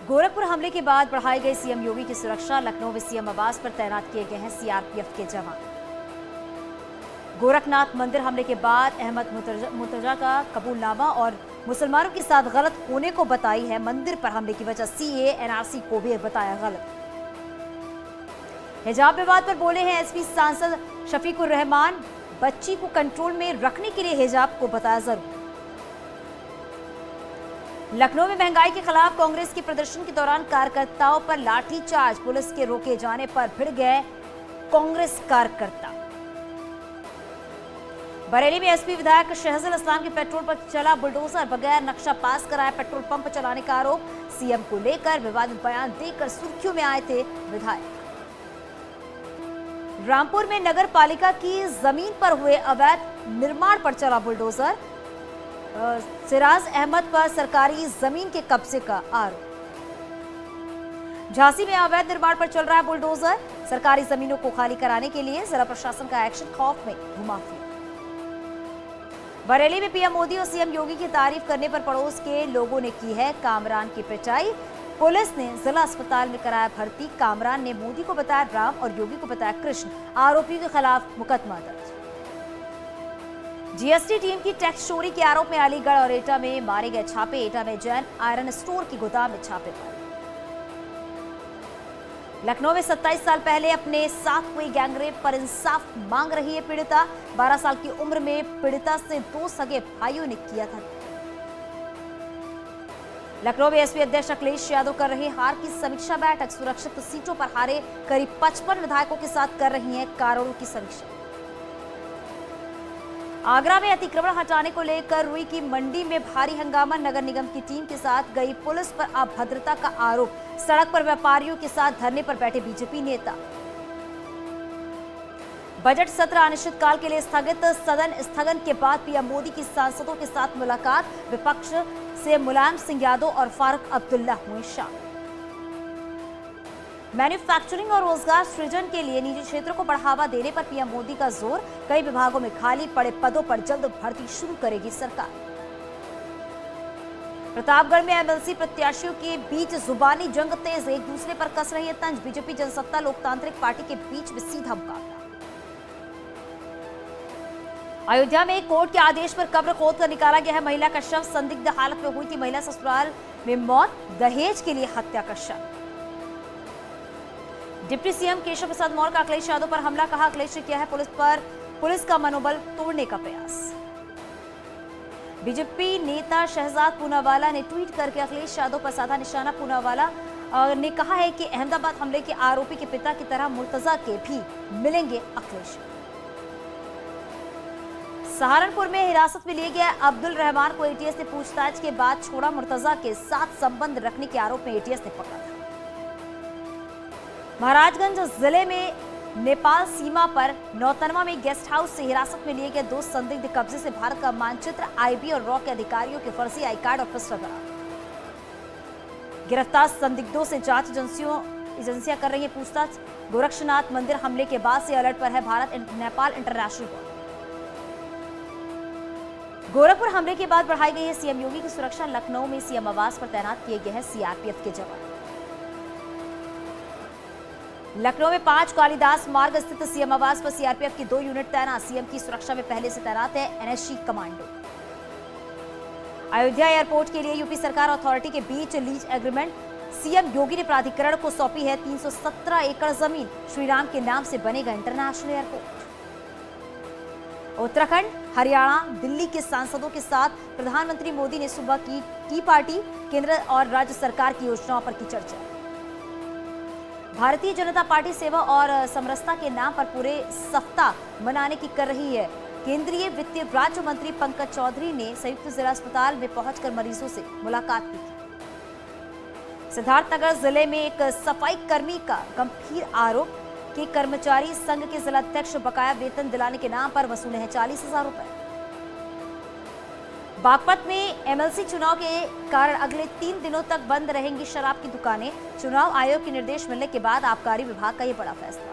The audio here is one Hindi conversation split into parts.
गोरखपुर हमले के बाद बढ़ाई गई सीएम योगी की सुरक्षा। लखनऊ में सीएम आवास पर तैनात किए गए हैं सीआरपीएफ के जवान। गोरखनाथ मंदिर हमले के बाद अहमद मुर्तजा का कबूलनामा और मुसलमानों के साथ गलत होने को बताई है मंदिर पर हमले की वजह। सीए एनआरसी को भी बताया गलत। हिजाब विवाद पर बोले हैं एसपी सांसद शफीकुर रहमान। बच्ची को कंट्रोल में रखने के लिए हिजाब को बताया जरूर। लखनऊ में महंगाई के खिलाफ कांग्रेस के प्रदर्शन के दौरान कार्यकर्ताओं पर लाठीचार्ज। पुलिस के रोके जाने पर भिड़ गए कांग्रेस कार्यकर्ता। बरेली में एसपी विधायक शहजुल इस्लाम के पेट्रोल पर चला बुलडोजर। बगैर नक्शा पास कराए पेट्रोल पंप चलाने का आरोप। सीएम को लेकर विवादित बयान देकर सुर्खियों में आए थे विधायक। रामपुर में नगर पालिका की जमीन पर हुए अवैध निर्माण पर चला बुलडोजर। सिराज अहमद पर सरकारी जमीन के कब्जे का आरोप। झांसी में अवैध निर्माण पर चल रहा है बुलडोजर। सरकारी जमीनों को खाली कराने के लिए जिला प्रशासन का एक्शन। खौफ में घुमाफिया। बरेली में पीएम मोदी और सीएम योगी की तारीफ करने पर पड़ोस के लोगों ने की है कामरान की पिटाई। पुलिस ने जिला अस्पताल में कराया भर्ती। कामरान ने मोदी को बताया राम और योगी को बताया कृष्ण। आरोपियों के खिलाफ मुकदमा दर्ज। जीएसटी टीम की टैक्स चोरी के आरोप में अलीगढ़ और एटा में मारे गए छापे। एटा में जैन आयरन स्टोर की गोदाम में छापे मारे। लखनऊ में 27 साल पहले अपने साथ हुई गैंगरेप पर इंसाफ मांग रही है पीड़िता। 12 साल की उम्र में पीड़िता से 2 सगे भाइयों ने किया था। लखनऊ में एसपी अध्यक्ष अखिलेश यादव कर रहे हार की समीक्षा बैठक। सुरक्षित सीटों पर हारे करीब 55 विधायकों के साथ कर रही हैं कारणों की समीक्षा। आगरा में अतिक्रमण हटाने को लेकर रुई की मंडी में भारी हंगामा। नगर निगम की टीम के साथ गई पुलिस पर अभद्रता का आरोप। सड़क पर व्यापारियों के साथ धरने पर बैठे बीजेपी नेता। बजट सत्र अनिश्चितकाल के लिए स्थगित। सदन स्थगन के बाद पीएम मोदी की सांसदों के साथ मुलाकात। विपक्ष से मुलायम सिंह यादव और फारूक अब्दुल्ला हुए शामिल। मैन्युफैक्चरिंग और रोजगार सृजन के लिए निजी क्षेत्र को बढ़ावा देने पर पीएम मोदी का जोर। कई विभागों में खाली पड़े पदों पर जल्द भर्ती शुरू करेगी सरकार। प्रतापगढ़ में एमएलसी प्रत्याशियों के बीच जुबानी जंग तेज। एक दूसरे पर कस रही है तंज। बीजेपी जनसत्ता लोकतांत्रिक पार्टी के बीच में सीधा मुकाबला। अयोध्या में एक कोर्ट के आदेश पर कब्र खोद कर निकाला गया है महिला का शव। संदिग्ध हालत में हुई थी महिला। ससुराल में मौत। दहेज के लिए हत्या का शव। डिप्टी सीएम केशव प्रसाद मौर्य का अखिलेश यादव पर हमला। कहा अखिलेश ने किया है पुलिस का मनोबल तोड़ने का प्रयास। बीजेपी नेता शहजाद पूनावाला ने ट्वीट करके अखिलेश यादव पर साधा निशाना। पूनावाला ने कहा है कि अहमदाबाद हमले के आरोपी के पिता की तरह मुर्तजा के भी मिलेंगे अखिलेश। सहारनपुर में हिरासत में लिए गए अब्दुल रहमान को एटीएस ने पूछताछ के बाद छोड़ा। मुर्तजा के साथ संबंध रखने के आरोप में एटीएस ने पकड़ा था। महाराजगंज जिले में नेपाल सीमा पर नौतनवा में गेस्ट हाउस से हिरासत में लिए गए 2 संदिग्ध। कब्जे से भारत का मानचित्र, आईबी और रॉ के अधिकारियों के फर्जी आई कार्ड और पिस्टल बरामद। गिरफ्तार संदिग्धों से जांच एजेंसियां कर रही है पूछताछ। गोरक्षनाथ मंदिर हमले के बाद से अलर्ट पर है भारत नेपाल इंटरनेशनल बॉर्डर। गोरखपुर हमले के बाद बढ़ाई गई है सीएम योगी की सुरक्षा। लखनऊ में सीएम आवास पर तैनात किए गए हैं सीआरपीएफ के जवान। लखनऊ में 5 कालिदास मार्ग स्थित सीएम आवास पर सीआरपीएफ की 2 यूनिट तैनात। सीएम की सुरक्षा में पहले से तैनात है एनएसजी कमांडो। अयोध्या एयरपोर्ट के लिए यूपी सरकार अथॉरिटी के बीच लीज एग्रीमेंट। सीएम योगी ने प्राधिकरण को सौंपी है 317 एकड़ जमीन। श्रीराम के नाम से बनेगा इंटरनेशनल एयरपोर्ट। उत्तराखंड, हरियाणा, दिल्ली के सांसदों के साथ प्रधानमंत्री मोदी ने सुबह की टी पार्टी। केंद्र और राज्य सरकार की योजनाओं पर की चर्चा। भारतीय जनता पार्टी सेवा और समरसता के नाम पर पूरे सप्ताह मनाने की कर रही है। केंद्रीय वित्त राज्य मंत्री पंकज चौधरी ने संयुक्त जिला अस्पताल में पहुंचकर मरीजों से मुलाकात की। सिद्धार्थनगर जिले में एक सफाई कर्मी का गंभीर आरोप कि कर्मचारी संघ के जिलाध्यक्ष बकाया वेतन दिलाने के नाम पर वसूले हैं 40,000 रुपए। बागपत में एमएलसी चुनाव के कारण अगले 3 दिनों तक बंद रहेंगी शराब की दुकानें। चुनाव आयोग के निर्देश मिलने के बाद आबकारी विभाग का यह बड़ा फैसला।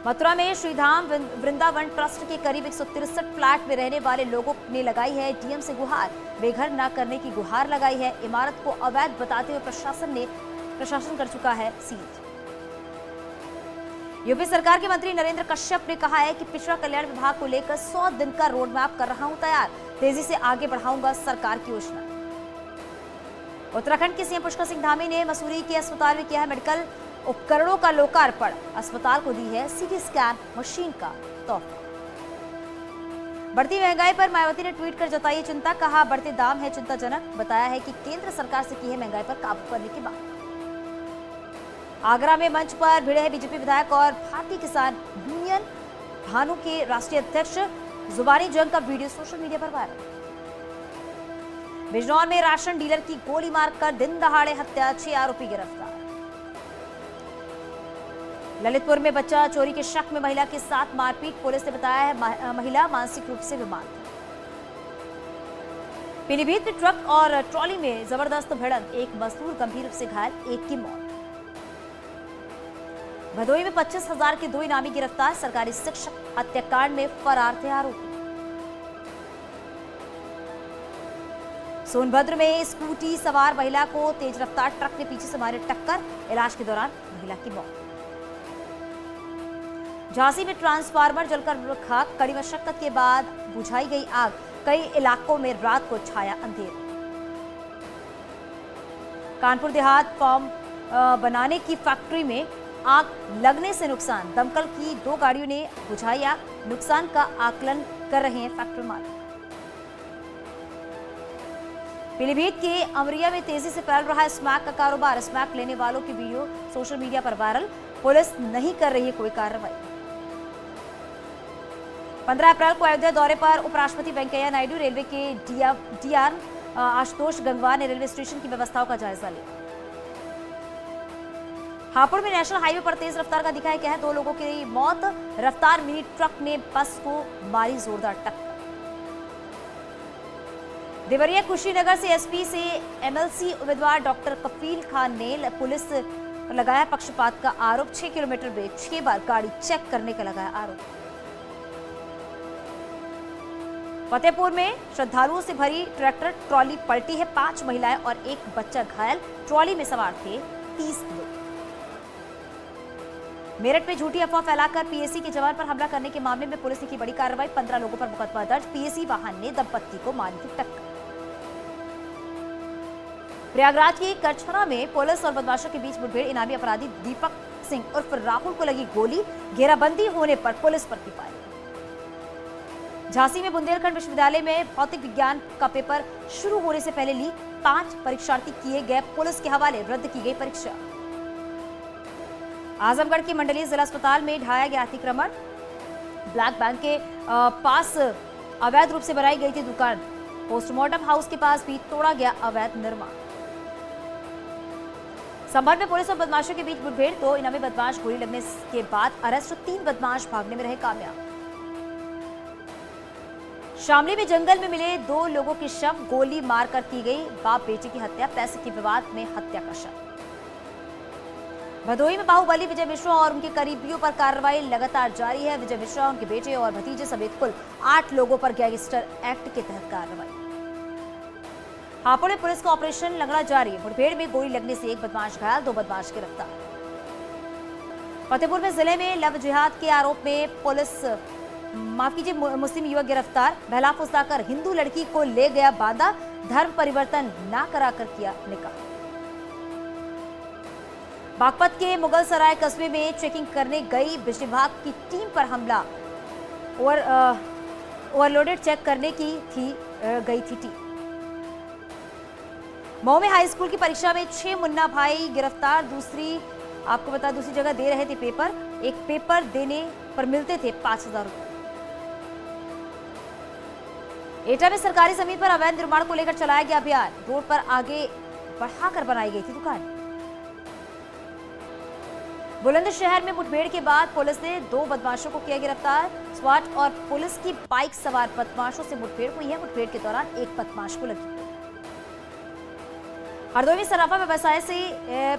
मथुरा में श्रीधाम वृंदावन ट्रस्ट के करीब 163 फ्लैट में रहने वाले लोगों ने लगाई है डीएम से गुहार। बेघर न करने की गुहार लगाई है। इमारत को अवैध बताते हुए प्रशासन कर चुका है सील। यूपी सरकार के मंत्री नरेंद्र कश्यप ने कहा है कि पिछड़ा कल्याण विभाग को लेकर 100 दिन का रोड मैप कर रहा हूं तैयार। तेजी से आगे बढ़ाऊंगा सरकार की योजना। उत्तराखंड के सीएम पुष्कर सिंह धामी ने मसूरी के अस्पताल में किया है मेडिकल उपकरणों का लोकार्पण। अस्पताल को दी है सीटी स्कैन मशीन का तोहफा। बढ़ती महंगाई पर मायावती ने ट्वीट कर जताई चिंता। कहा बढ़ते दाम है चिंताजनक। बताया है कि केंद्र सरकार से की है महंगाई पर काबू करने की बात। आगरा में मंच पर भिड़े हैं बीजेपी विधायक और भारतीय किसान यूनियन भानु के राष्ट्रीय अध्यक्ष। जुबानी जंग का वीडियो सोशल मीडिया पर वायरल। बिजनौर में राशन डीलर की गोली मारकर दिन दहाड़े हत्या, 6 आरोपी गिरफ्तार। ललितपुर में बच्चा चोरी के शक में महिला के साथ मारपीट। पुलिस ने बताया है महिला मानसिक रूप से बीमार थी। पीलीभीत में ट्रक और ट्रॉली में जबरदस्त भिड़ंत, एक मजदूर गंभीर रूप से घायल, एक की मौत। भदोही में 25,000 के 2 इनामी गिरफ्तार। सरकारी शिक्षक हत्याकांड में फरार थे आरोपी। सोनभद्र में स्कूटी सवार महिला को तेज रफ्तार ट्रक ने पीछे से मारी टक्कर, इलाज के दौरान महिला की मौत। झांसी में ट्रांसफार्मर जलकर खाक, कड़ी मशक्कत के बाद बुझाई गई आग। कई इलाकों में रात को छाया अंधेरा। कानपुर देहात फॉर्म बनाने की फैक्ट्री में आग लगने से नुकसान। दमकल की 2 गाड़ियों ने बुझाई आग। नुकसान का आकलन कर रहे हैं फैक्ट्री मालिक। पीलीभीत के अमरिया में तेजी से फैल रहा है स्मैक का कारोबार। स्मैक लेने वालों की वीडियो सोशल मीडिया पर वायरल। पुलिस नहीं कर रही है कोई कार्रवाई। 15 अप्रैल को अयोध्या दौरे पर उपराष्ट्रपति वेंकैया नायडू, रेलवे के डीआर आशुतोष गंगवार ने रेलवे स्टेशन की व्यवस्थाओं का जायजा लिया। हापुड़ में नेशनल हाईवे पर तेज रफ्तार का दिखाया गया है, 2 लोगों की मौत। रफ्तार मिनी ट्रक ने बस को मारी जोरदार टक्कर। देवरिया कुशीनगर से एसपी से एमएलसी उम्मीदवार डॉक्टर कफील खान ने पुलिस पर लगाया पक्षपात का आरोप। 6 किलोमीटर में 6 बार गाड़ी चेक करने का लगाया आरोप। फतेहपुर में श्रद्धालुओं से भरी ट्रैक्टर ट्रॉली पलटी है। 5 महिलाएं और 1 बच्चा घायल। ट्रॉली में सवार थे 30 लोग। मेरठ में झूठी अफवाह फैलाकर पीएसी के जवान पर हमला करने के मामले में पुलिस ने की बड़ी कार्रवाई। 15 लोगों पर मुकदमा दर्ज। पीएसी वाहन ने दंपत्ति को मारी थी टक्कर। प्रयागराज के करछना में पुलिस और बदमाशों के बीच मुठभेड़। इनामी अपराधी दीपक सिंह उर्फ राहुल को लगी गोली। घेराबंदी होने पर पुलिस पर की फायरिंग। झांसी में बुंदेलखंड विश्वविद्यालय में भौतिक विज्ञान का पेपर शुरू होने से पहले लीक। 5 परीक्षार्थी किए गए पुलिस के हवाले। रद्द की गई परीक्षा। आजमगढ़ के मंडलीय जिला अस्पताल में ढाया गया अतिक्रमण। ब्लैक बैंक के पास अवैध रूप से बनाई गई थी दुकान। पोस्टमार्टम हाउस के पास भी तोड़ा गया अवैध निर्माण। संभल में पुलिस और बदमाशों के बीच मुठभेड़। 2 इनामी बदमाश गोली लगने के बाद अरेस्ट। 3 बदमाश भागने में रहे कामयाब। शामली में जंगल में मिले 2 लोगों के शव। गोली मारकर की गई बाप बेटे की हत्या। पैसे के विवाद में हत्या का शव। भदोही में बाहुबली विजय मिश्रा और उनके करीबियों पर कार्रवाई लगातार जारी है। विजय मिश्रा, उनके बेटे और भतीजे समेत कुल 8 लोगों पर गैंगस्टर एक्ट के तहत कार्रवाई। हापुड़ में पुलिस का ऑपरेशन लंगड़ा जारी। मुठभेड़ में गोली लगने से 1 बदमाश घायल, 2 बदमाश गिरफ्तार। फतेहपुर में जिले में लव जिहाद के आरोप में पुलिस मुस्लिम युवक गिरफ्तार। बहला फुसलाकर हिंदू लड़की को ले गया बांदा। धर्म परिवर्तन न कराकर किया निकाह। बागपत के मुगल सराय कस्बे में चेकिंग करने गई बिजली विभाग की टीम पर हमला। ओवरलोडेड चेक करने की गई थी टीम। मऊ में हाई स्कूल की परीक्षा में 6 मुन्ना भाई गिरफ्तार। दूसरी जगह दे रहे थे पेपर। एक पेपर देने पर मिलते थे 5,000 रुपए। एटा में सरकारी जमीन पर अवैध निर्माण को लेकर चलाया गया अभियान। रोड पर आगे बढ़ाकर बनाई गई थी दुकान। बुलंदशहर में मुठभेड़ के बाद पुलिस ने 2 बदमाशों को किया गिरफ्तार। स्वाट और पुलिस की बाइक सवार बदमाशों से मुठभेड़ हुई है। मुठभेड़ के दौरान 1 बदमाश को लगी। हरदोई में सराफा व्यवसाय से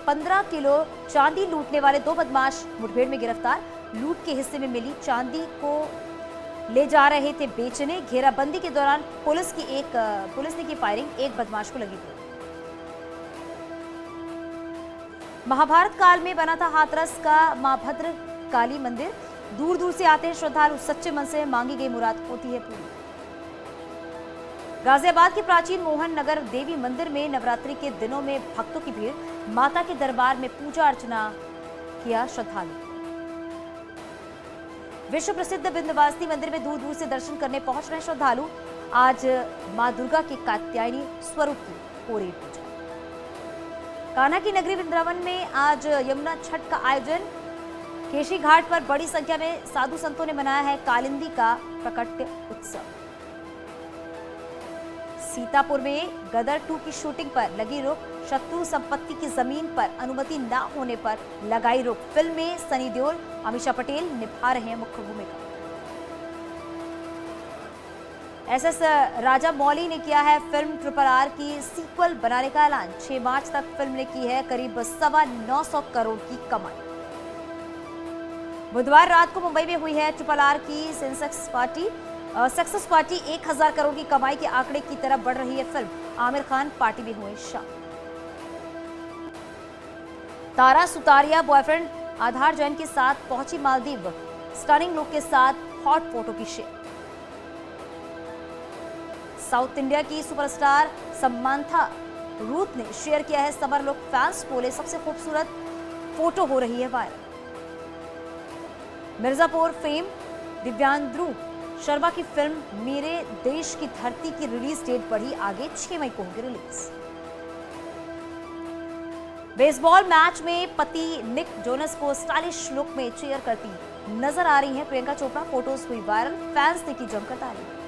15 किलो चांदी लूटने वाले 2 बदमाश मुठभेड़ में गिरफ्तार। लूट के हिस्से में मिली चांदी को ले जा रहे थे बेचने। घेराबंदी के दौरान पुलिस ने की फायरिंग, एक बदमाश को लगी गोली। महाभारत काल में बना था हाथरस का मां भद्र काली मंदिर। दूर दूर से आते हैं श्रद्धालु, सच्चे मन से मांगी गई मुराद होती है पूरी। गाजियाबाद के प्राचीन मोहन नगर देवी मंदिर में नवरात्रि के दिनों में भक्तों की भीड़। माता के दरबार में पूजा अर्चना किया श्रद्धालु। विश्व प्रसिद्ध विंध्यवासिनी मंदिर में दूर दूर से दर्शन करने पहुंच रहे श्रद्धालु। आज मां दुर्गा के कात्यायनी स्वरूप की हो रही पूजा। कान्हा की नगरी वृंदावन में आज यमुना छठ का आयोजन। केशी घाट पर बड़ी संख्या में साधु संतों ने मनाया है कालिंदी का प्रकट उत्सव। सीतापुर में गदर 2 की शूटिंग पर लगी रोक। शत्रु संपत्ति की जमीन पर अनुमति न होने पर लगाई रोक। फिल्म में सनी देओल, अमीषा पटेल निभा रहे हैं मुख्य भूमिका। एसएस राजा मौली ने किया है फिल्म RRR की सीक्वल बनाने का ऐलान। 6 मार्च तक फिल्म ने की है करीब 925 करोड़ की कमाई। बुधवार रात को मुंबई में हुई है RRR की सक्सेस पार्टी। 1000 करोड़ की कमाई के आंकड़े की तरफ बढ़ रही है फिल्म। आमिर खान पार्टी में हुए शामिल। तारा सुतारिया बॉयफ्रेंड आधार जैन के साथ पहुंची मालदीव। स्टनिंग लुक के साथ हॉट फोटो की शेयर। साउथ इंडिया की सुपरस्टार समांथा रूथ ने शेयर किया है समर लुक। फैंस बोले सबसे खूबसूरत फोटो हो रही है वायरल। मिर्जापुर फेम दिव्यांद्रू शर्मा की फिल्म मेरे देश की धरती की रिलीज डेट बढ़ी आगे, 6 मई को होगी रिलीज। बेसबॉल मैच में पति निक जोनस को स्टाइलिश लुक में चीयर करती नजर आ रही हैं प्रियंका चोपड़ा। फोटोज हुई वायरल, फैंस ने की जमकर तारीफ।